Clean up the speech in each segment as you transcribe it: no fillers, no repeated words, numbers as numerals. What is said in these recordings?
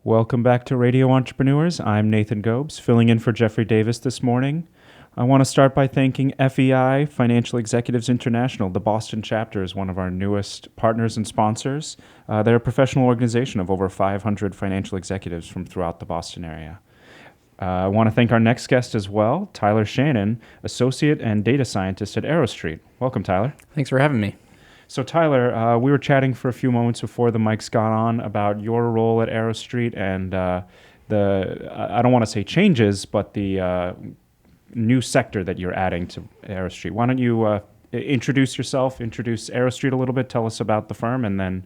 Welcome back to Radio Entrepreneurs. I'm Nathan Gobes, filling in for Jeffrey Davis this morning. I want to start by thanking FEI, Financial Executives International. The Boston chapter is one of our newest partners and sponsors. They're a professional organization of over 500 financial executives from throughout the Boston area. I want to thank our next guest as well, Tyler Shannon, Associate and Data Scientist at Arrowstreet. Welcome, Tyler. Thanks for having me. So Tyler, we were chatting for a few moments before the mics got on about your role at Arrowstreet and I don't want to say changes, but the new sector that you're adding to Arrowstreet. Why don't you introduce yourself, introduce Arrowstreet a little bit, tell us about the firm, and then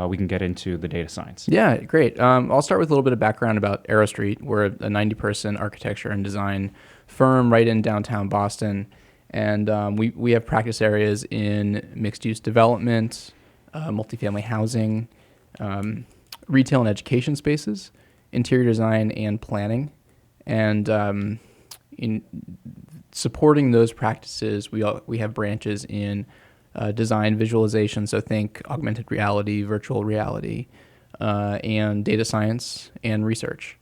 we can get into the data science. Yeah, great. I'll start with a little bit of background about Arrowstreet. We're a 90-person architecture and design firm right in downtown Boston. And we have practice areas in mixed-use development, multifamily housing, retail and education spaces, interior design and planning. And in supporting those practices, we have branches in design visualization, so think augmented reality, virtual reality, and data science and research.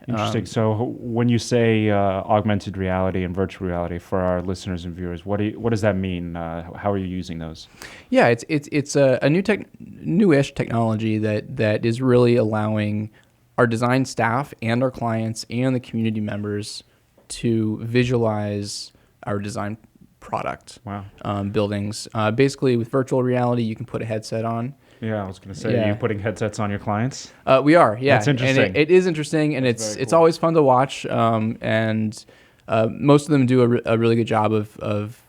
Interesting. So when you say augmented reality and virtual reality for our listeners and viewers, what does that mean? How are you using those? Yeah, it's a newish technology that is really allowing our design staff and our clients and the community members to visualize our design product. Wow. Buildings. Basically, with virtual reality, you can put a headset on. Yeah, I was going to say, are you putting headsets on your clients? We are, yeah. That's interesting. And it is interesting, and That's it's cool. always fun to watch. And most of them do a really good job of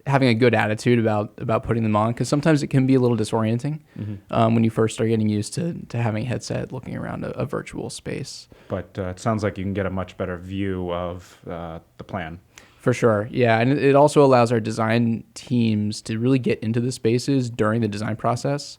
having a good attitude about putting them on, because sometimes it can be a little disorienting when you first start getting used to having a headset looking around a virtual space. But it sounds like you can get a much better view of the plan. For sure, yeah, and it also allows our design teams to really get into the spaces during the design process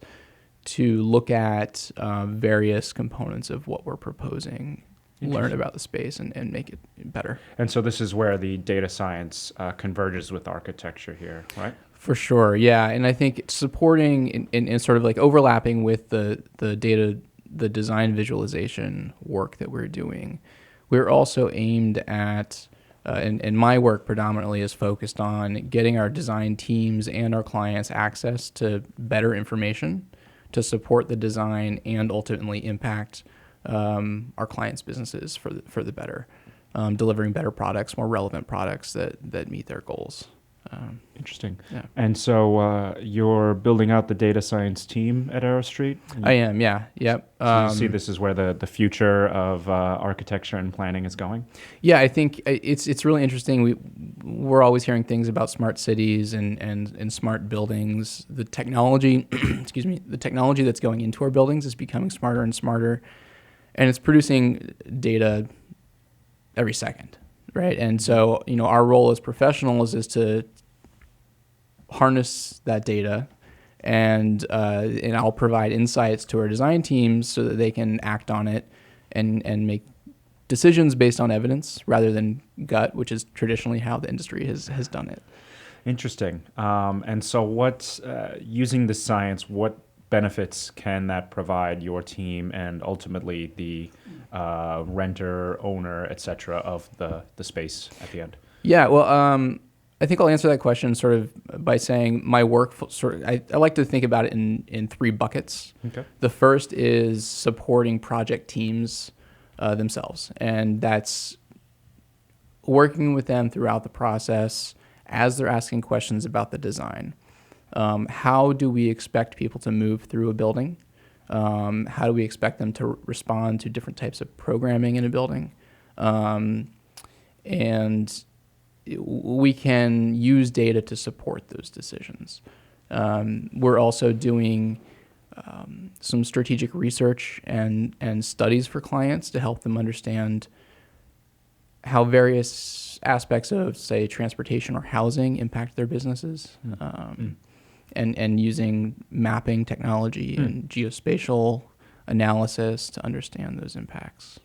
to look at various components of what we're proposing, learn about the space, and make it better. And so this is where the data science converges with architecture here, right? For sure, yeah, and I think supporting and sort of like overlapping with the design visualization work that we're doing, we're also aimed at and my work predominantly is focused on getting our design teams and our clients access to better information to support the design and ultimately impact our clients' businesses for the better, delivering better products, more relevant products that meet their goals. Interesting. Yeah. And so you're building out the data science team at Arrowstreet? I am, yeah. Yep. So you see this is where the future of architecture and planning is going? Yeah, I think it's really interesting. We're always hearing things about smart cities and smart buildings. The technology, the technology that's going into our buildings is becoming smarter and smarter, and it's producing data every second, right? And so, our role as professionals is to harness that data, and I'll provide insights to our design teams so that they can act on it and make decisions based on evidence rather than gut, which is traditionally how the industry has done it. Interesting. And so using the science, what benefits can that provide your team and ultimately the renter, owner, et cetera, of the space at the end? Yeah, well, I think I'll answer that question sort of by saying my work I like to think about it in three buckets. Okay. The first is supporting project teams themselves, and that's working with them throughout the process as they're asking questions about the design. How do we expect people to move through a building? How do we expect them to respond to different types of programming in a building? And we can use data to support those decisions. We're also doing some strategic research and studies for clients to help them understand how various aspects of, say, transportation or housing impact their businesses, and using mapping technology and geospatial analysis to understand those impacts.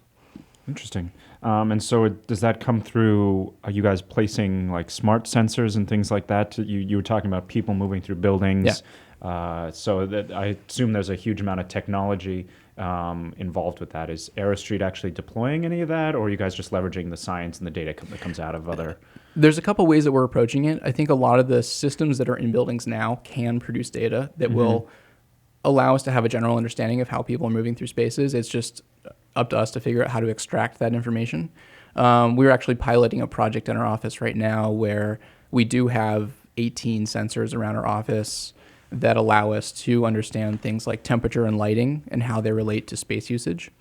Interesting. And so does that come through, are you guys placing like smart sensors and things like that? You were talking about people moving through buildings. So that I assume there's a huge amount of technology involved with that. Is Arrowstreet actually deploying any of that, or are you guys just leveraging the science and the data that comes out of other? There's a couple ways that we're approaching it. I think a lot of the systems that are in buildings now can produce data that will allow us to have a general understanding of how people are moving through spaces. It's just up to us to figure out how to extract that information. We're actually piloting a project in our office right now where we do have 18 sensors around our office that allow us to understand things like temperature and lighting and how they relate to space usage.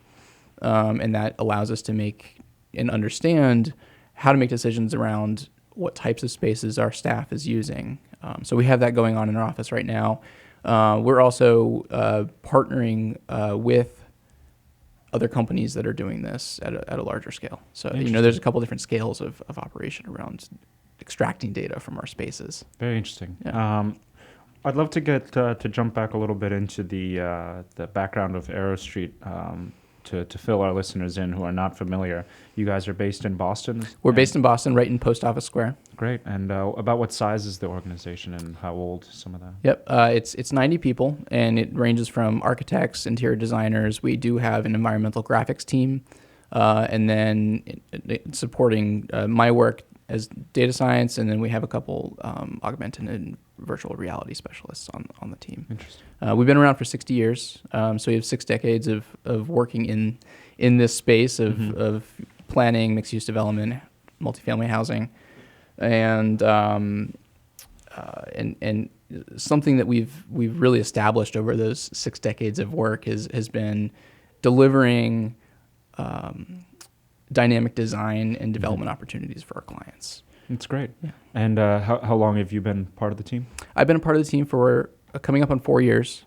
And that allows us to make and understand how to make decisions around what types of spaces our staff is using. So we have that going on in our office right now. We're also partnering with other companies that are doing this at a larger scale. So, there's a couple different scales of operation around extracting data from our spaces. Very interesting. Yeah. I'd love to get to jump back a little bit into the background of Arrowstreet to fill our listeners in who are not familiar. You guys are based in Boston? We're based in Boston, right in Post Office Square. Great. And about what size is the organization and how old some of that? Yep. It's 90 people, and it ranges from architects, interior designers. We do have an environmental graphics team, and then supporting my work as data science, and then we have a couple augmented and virtual reality specialists on the team. Interesting. We've been around for 60 years, so we have 6 decades of working in this space of planning, mixed-use development, multifamily housing, and something that we've really established over those 6 decades of work has been delivering dynamic design and development opportunities for our clients. That's great. Yeah. And how long have you been part of the team? I've been a part of the team for coming up on 4 years,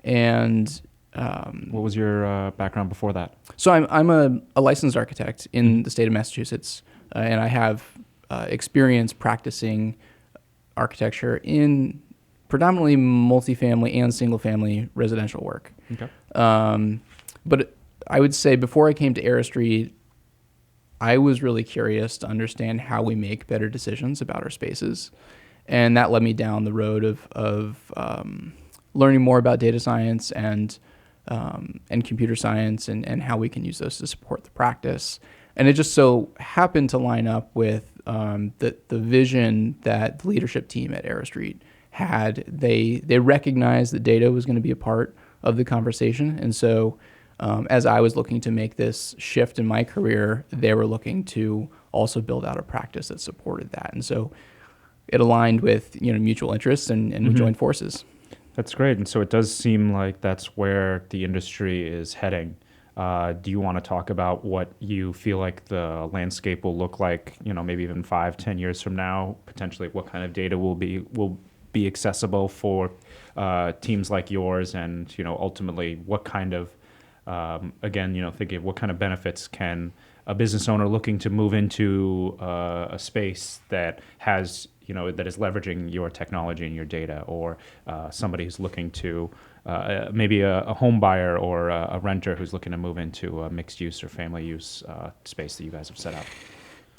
and what was your background before that? so I'm a licensed architect in the state of Massachusetts, and I have experience practicing architecture in predominantly multifamily and single-family residential work. Okay. But I would say before I came to Arrowstreet, I was really curious to understand how we make better decisions about our spaces. And that led me down the road of learning more about data science and computer science and how we can use those to support the practice. And it just so happened to line up with the vision that the leadership team at Arrowstreet had. They recognized that data was going to be a part of the conversation. And so as I was looking to make this shift in my career, they were looking to also build out a practice that supported that. And so it aligned with mutual interests, and we joined forces. That's great. And so it does seem like that's where the industry is heading. Do you want to talk about what you feel like the landscape will look like, maybe even 5-10 years from now, potentially what kind of data will be accessible for teams like yours, and ultimately what kind of thinking of what kind of benefits can a business owner looking to move into a space that has, that is leveraging your technology and your data, or somebody who's looking to maybe a home buyer or a renter who's looking to move into a mixed use or family use space that you guys have set up?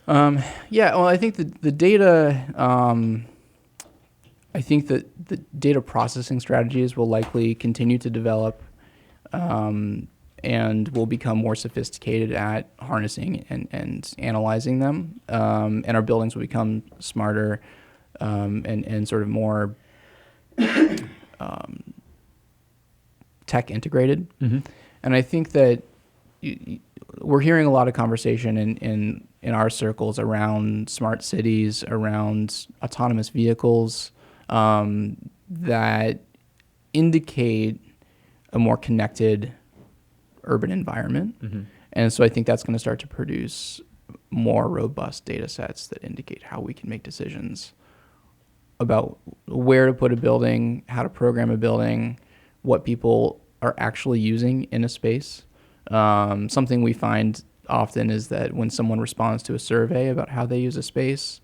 Well, I think the data, I think that the data processing strategies will likely continue to develop, and will become more sophisticated at harnessing and analyzing them. And our buildings will become smarter and sort of more tech integrated. Mm-hmm. And I think that we're hearing a lot of conversation in our circles around smart cities, around autonomous vehicles, that indicate a more connected urban environment. Mm-hmm. And so I think that's going to start to produce more robust data sets that indicate how we can make decisions about where to put a building, how to program a building, what people are actually using in a space. Something we find often is that when someone responds to a survey about how they use a space,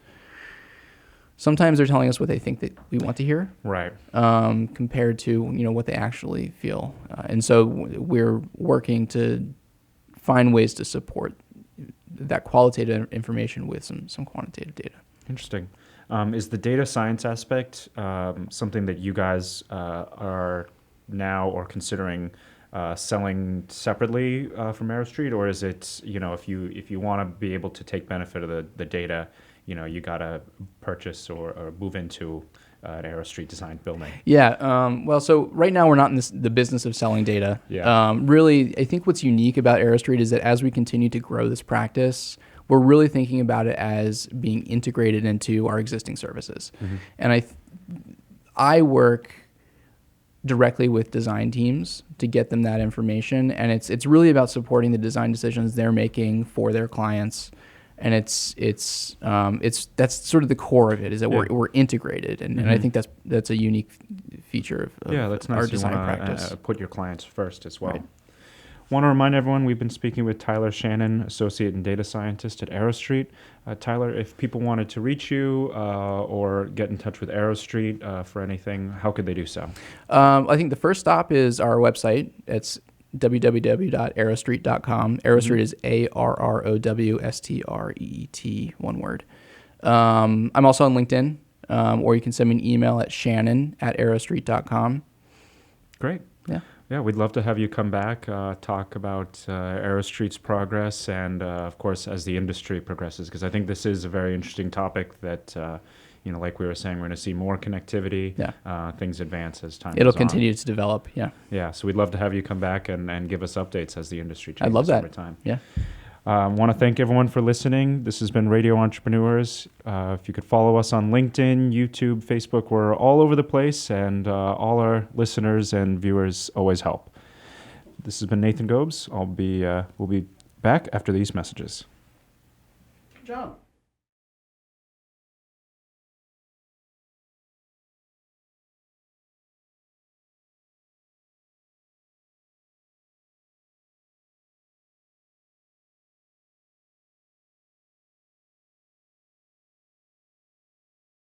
sometimes they're telling us what they think that we want to hear, right? Compared to what they actually feel, and so we're working to find ways to support that qualitative information with some quantitative data. Interesting. Is the data science aspect something that you guys are now or considering selling separately from Arrowstreet, or is it, if you want to be able to take benefit of the data, you gotta purchase or move into an Arrowstreet designed building? Yeah. Well, so right now we're not in the business of selling data. Yeah. Really, I think what's unique about Arrowstreet is that as we continue to grow this practice, we're really thinking about it as being integrated into our existing services. And I work directly with design teams to get them that information, and it's really about supporting the design decisions they're making for their clients. And it's that's sort of the core of it, is that we're integrated, and I think that's a unique feature of That's our nice. design You want practice. to put your clients first as well. Right. Want to remind everyone, we've been speaking with Tyler Shannon, Associate and Data Scientist at Arrowstreet. Tyler, if people wanted to reach you or get in touch with Arrowstreet for anything, how could they do so? I think the first stop is our website. It's www.arrowstreet.com. Arrowstreet is ARROWSTREET, one word. I'm also on LinkedIn, or you can send me an email at shannon@arrowstreet.com. Great. Yeah. Yeah, we'd love to have you come back, talk about Arrowstreet's progress and, of course, as the industry progresses, because I think this is a very interesting topic that, like we were saying, we're going to see more connectivity, things advance as time It'll goes on. continue to develop, yeah. Yeah, so we'd love to have you come back and give us updates as the industry changes I'd love that. over time. Yeah. Want to thank everyone for listening. This has been Radio Entrepreneurs. If you could follow us on LinkedIn, YouTube, Facebook, we're all over the place, and all our listeners and viewers always help. This has been Nathan Gobes. We'll be back after these messages. Good job.